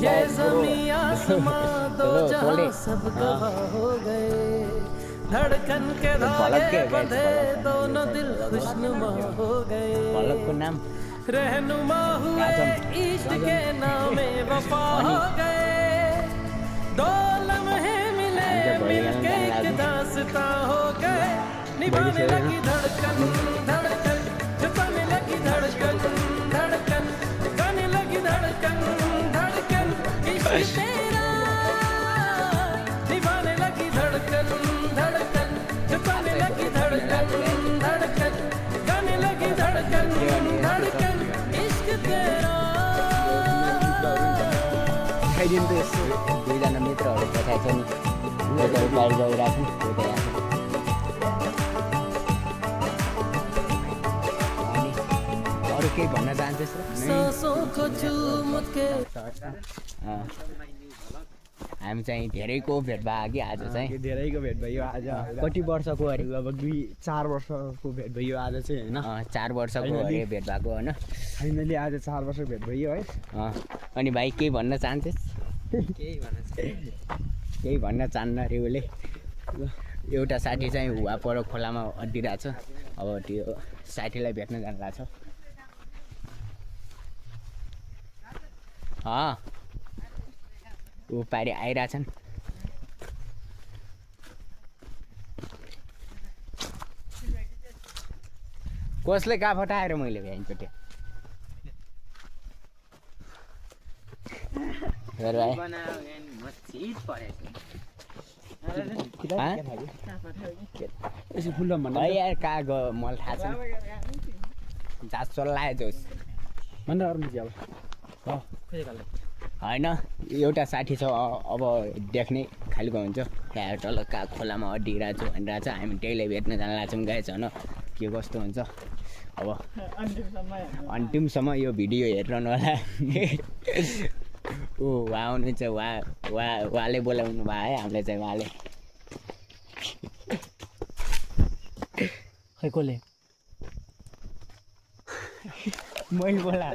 ये ज़मीं आसमां दो जहां सब गवाह हो गए धड़कन के धागे बंधे दोनों दिल खुशनुमा हो गए रहनुमा हुए इश्क के नामे वफा हो गए दो लम्हे मिले मिलके एक दास्तां हो गए निभाने लगी धड़कन धड़कन छुपाने लगी धड़कन धड़कन गाने लगी धड़कन धड़कन इश्क तेरा निभाने लगी धड़कन धड़कन छुपाने लगी धड़कन धड़कन गाने लगी धड़कन धड़कन इश्क तेरा खाइदिनु त यसो दुईजना मित्रहरू पठाएको छ नि उनीहरू बाहिर गइरहेको अनि अरू केही भन्न चाहन्छस् र सांसों को चूम के हामी चाहिँ धेरैको भेट भयो कि आज चाहिँ धेरैको भेट भयो आज कति वर्षको अरे लगभग 2-4 वर्षको भेट भयो आज चाहिँ होइन 4 वर्षको अरे भेट भएको होइन फाइनली आज 4 वर्ष भेट भयो है अनि भाइ केही भन्न चाहन्छस् केही भन्न चाहन्न अरे उसले एउटा साथी चाहिँ हुवा पर खोलामा अड्डिरहेको छ अब त्यो साथीलाई भेट्न जानु लाग्छ ऊ पारि आइरहेछन् कसले कहाँ फटाएर मैले भ्याइनचोटि यसो फुल्ल भन्दा यार कहाँ गयो मलाई थाहा छैन जाँच चल्लायो जोस् भन्दा अरू चाहिँ अब होइन एउटा साथी छ अब देख्ने खालको हुन्छ त्यहाँ तल कहाँ खोलामा अड्डिरहेको छु भनिरहेको छ हामी त्यहीलाई भेट्न जान लाग्छौँ गाइस होइन के कस्तो हुन्छ अब अन्तिमसम्म यो भिडियो हेरिरहनु होला ऊ उहाँ आउनुहुन्छ उहाँले बोलाउनु भयो है हामीलाई चाहिँ उहाँले खै कसले मैले बोला